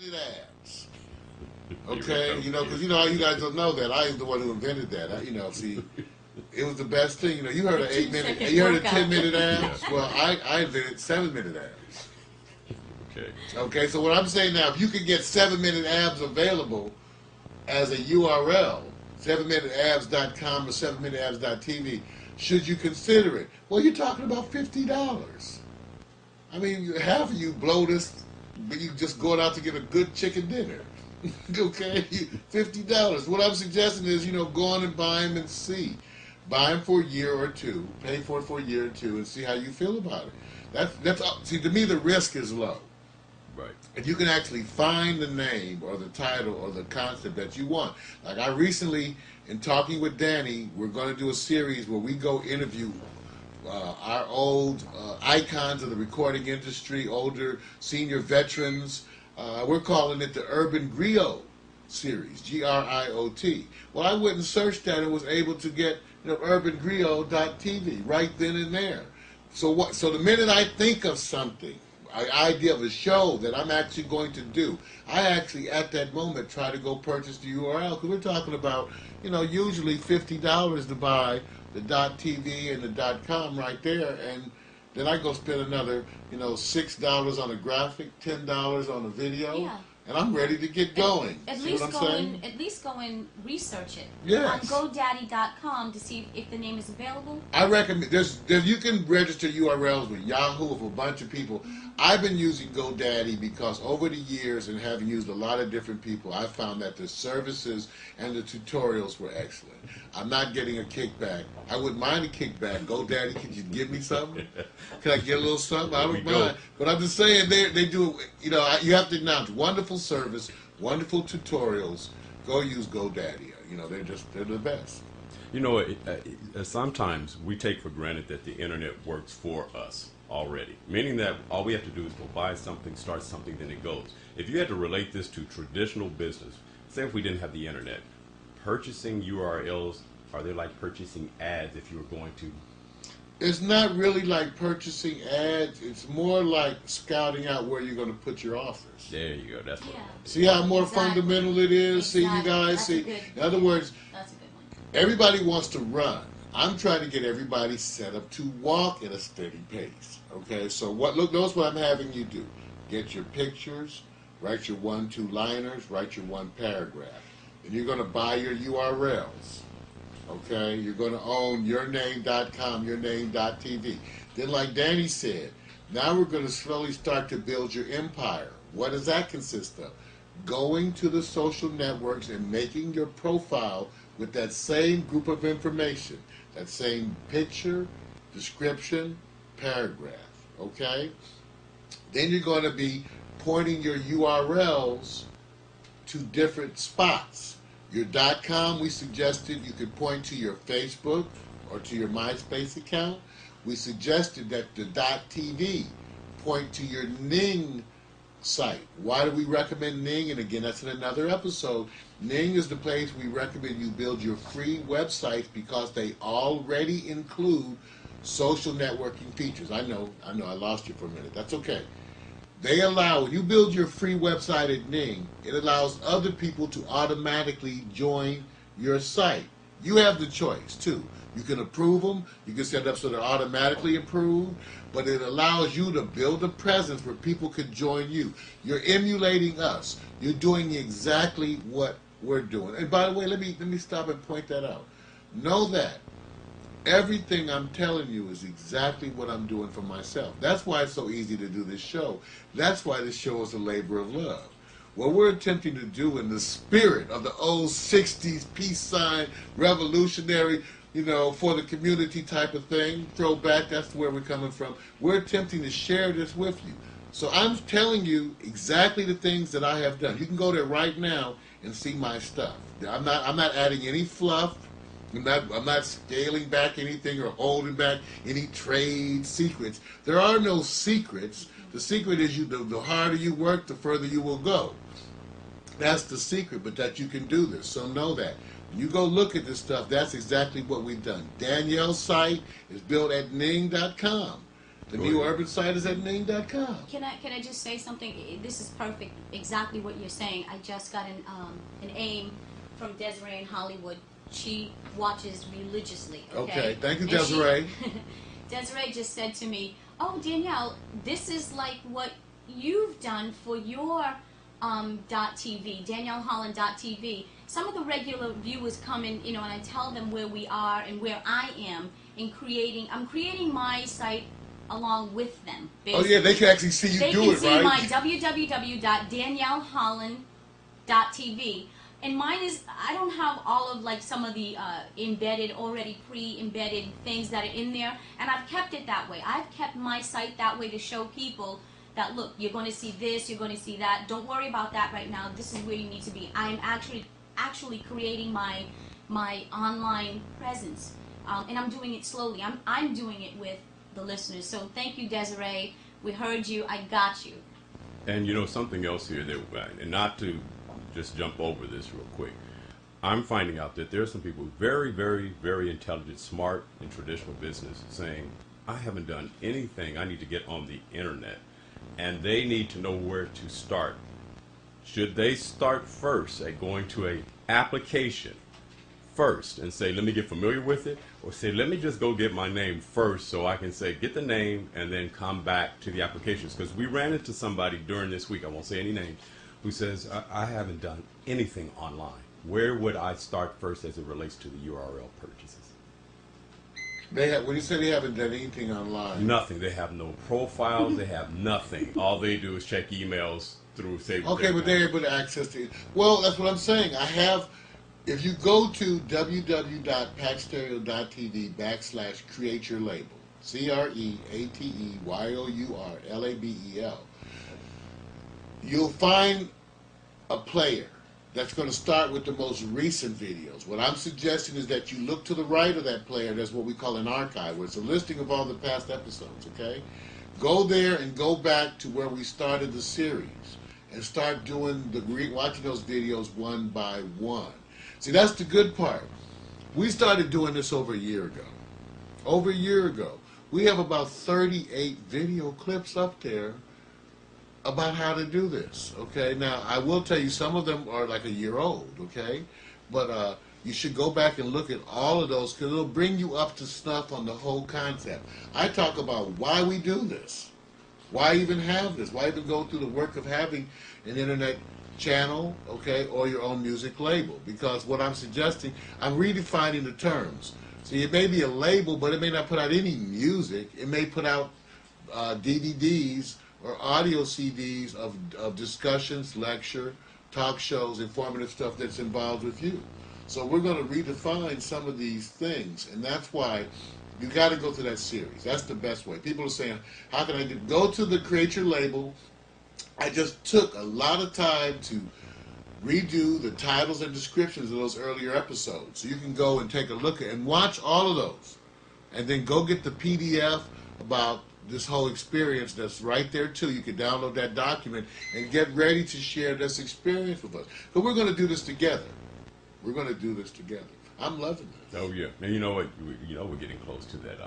Minute ads. Okay, because you guys don't know that I am the one who invented that. See, it was the best thing. You heard an 8 minute, you heard a 10-minute ads. Well, I invented 7-minute ads. Okay. Okay, so what I'm saying now, if you could get 7-minute abs available as a URL, 7minuteabs.com or 7minuteabs.tv, should you consider it? Well, you're talking about $50. I mean, half of you blow this, but you just going out to get a good chicken dinner. Okay, $50. What I'm suggesting is, go on and buy them and see. Buy them for a year or two, pay for it for a year or two, and see how you feel about it. See, to me, the risk is low. Right. And you can actually find the name or the title or the concept that you want. Like I recently, in talking with Danny, we're going to do a series where we go interview our old icons of the recording industry, older senior veterans. We're calling it the Urban Griot series, Griot. Well, I went and searched that and was able to get urbangriot.tv right then and there. So the minute I think of something, an idea of a show that I'm actually going to do, I actually at that moment try to go purchase the URL, because we're talking about usually $50 to buy the .tv and the .com right there, and then I go spend another $6 on a graphic, $10 on a video. Yeah. And I'm ready to get going. At See least what I'm go saying? At least go and research it Yes. on GoDaddy.com to see if the name is available. I recommend you can register URLs with Yahoo with a bunch of people. I've been using GoDaddy because over the years and having used a lot of different people, I found that the services and the tutorials were excellent. I'm not getting a kickback. I wouldn't mind a kickback. GoDaddy, could you give me something? Can I get a little something? I don't mind. But I'm just saying they do. You have to acknowledge wonderful service, wonderful tutorials. Go use GoDaddy. They're the best. Sometimes we take for granted that the internet works for us already, meaning that all we have to do is go buy something, start something, then it goes. If you had to relate this to traditional business, say if we didn't have the internet, purchasing URLs, are they like purchasing ads if you were going to? It's not really like purchasing ads. It's more like scouting out where you're going to put your offers. There you go. That's what. See how more fundamental it is? See, you guys? In other words, that's a good one. Everybody wants to run. I'm trying to get everybody set up to walk at a steady pace. Okay, so notice what I'm having you do. Get your pictures, write your 1-2 liners, write your 1 paragraph. And you're going to buy your URLs. Okay, you're going to own yourname.com, yourname.tv. Then like Danny said, now we're going to slowly start to build your empire. What does that consist of? Going to the social networks and making your profile with that same group of information, that same picture, description, paragraph, okay? Then you're going to be pointing your URLs to different spots. Your .com, we suggested you could point to your Facebook or to your MySpace account. We suggested that the .tv point to your Ning site. Why do we recommend Ning? And again, that's in another episode. Ning is the place we recommend you build your free websites because they already include social networking features. I know, I lost you for a minute. That's okay. They allow, when you build your free website at Ning, it allows other people to automatically join your site. You have the choice, too. You can approve them. You can set up so they're automatically approved. But it allows you to build a presence where people could join you. You're emulating us. You're doing exactly what we're doing. And by the way, let me stop and point that out. Know that everything I'm telling you is exactly what I'm doing for myself. That's why it's so easy to do this show. That's why this show is a labor of love. What we're attempting to do in the spirit of the old 60s peace sign, revolutionary, for the community type of thing, throwback, that's where we're coming from. We're attempting to share this with you. So I'm telling you exactly the things that I have done. You can go there right now and see my stuff. I'm not adding any fluff. I'm not scaling back anything or holding back any trade secrets. There are no secrets. The secret is the harder you work, the further you will go. That's the secret, but that you can do this. So know that. When you go look at this stuff, that's exactly what we've done. Danielle's site is built at Ning.com. The Go new ahead. urban site is at Ning.com. Can I just say something? This is perfect. Exactly what you're saying. I just got an AIM from Desiree in Hollywood. She watches religiously. Okay, thank you, And she- Desiree. Desiree just said to me, "Oh, Danielle, this is like what you've done for your .tv, DanielleHolland.tv. Some of the regular viewers come in, and I tell them where we are and where I am in creating. I'm creating my site along with them. Oh yeah, they can actually see you They do can it, see right? my www.danielleholland.tv. And mine is, I don't have all of like some of the embedded, already pre-embedded things that are in there. And I've kept it that way. I've kept my site that way to show people that, look, you're going to see this, you're going to see that. Don't worry about that right now. This is where you need to be. I'm actually creating my online presence. And I'm doing it slowly. I'm doing it with the listeners. So thank you, Desiree. We heard you. I got you. And something else here that, and not to just jump over this real quick, I'm finding out that there are some people very, very, very intelligent, smart in traditional business saying, I haven't done anything. I need to get on the internet. And they need to know where to start. Should they start first at going to a application first and say, let me get familiar with it, or say, let me just go get my name first so I can say, get the name and then come back to the applications? Because we ran into somebody during this week, I won't say any names, who says, I haven't done anything online. Where would I start first as it relates to the URL purchases? When you say they haven't done anything online. Nothing. They have no profiles. They have nothing. All they do is check emails through, say, Okay, but they're able to access it. Well, that's what I'm saying. If you go to www.packstereo.tv/create your label, CREATEYOURLABEL, you'll find a player that's going to start with the most recent videos. What I'm suggesting is that you look to the right of that player. That's what we call an archive, where it's a listing of all the past episodes, okay? Go there and go back to where we started the series and start doing watching those videos one by one. See, that's the good part. We started doing this over a year ago. Over a year ago. We have about 38 video clips up there about how to do this, okay? Now, I will tell you, some of them are like a year old, okay? But you should go back and look at all of those, because it'll bring you up to snuff on the whole concept. I talk about why we do this. Why even have this? Why even go through the work of having an internet channel, okay, or your own music label? Because what I'm suggesting, I'm redefining the terms. See, it may be a label, but it may not put out any music. It may put out DVDs or audio CDs of discussions, lecture, talk shows, informative stuff that's involved with you. So we're going to redefine some of these things, and that's why you got to go through that series. That's the best way. People are saying, how can I do? Go to the Create Your Label. I just took a lot of time to redo the titles and descriptions of those earlier episodes. So you can go and take a look at and watch all of those. And then go get the PDF about this whole experience that's right there too. You can download that document and get ready to share this experience with us. But we're going to do this together. We're going to do this together. I'm loving this. Oh yeah, and you know what? We're getting close to that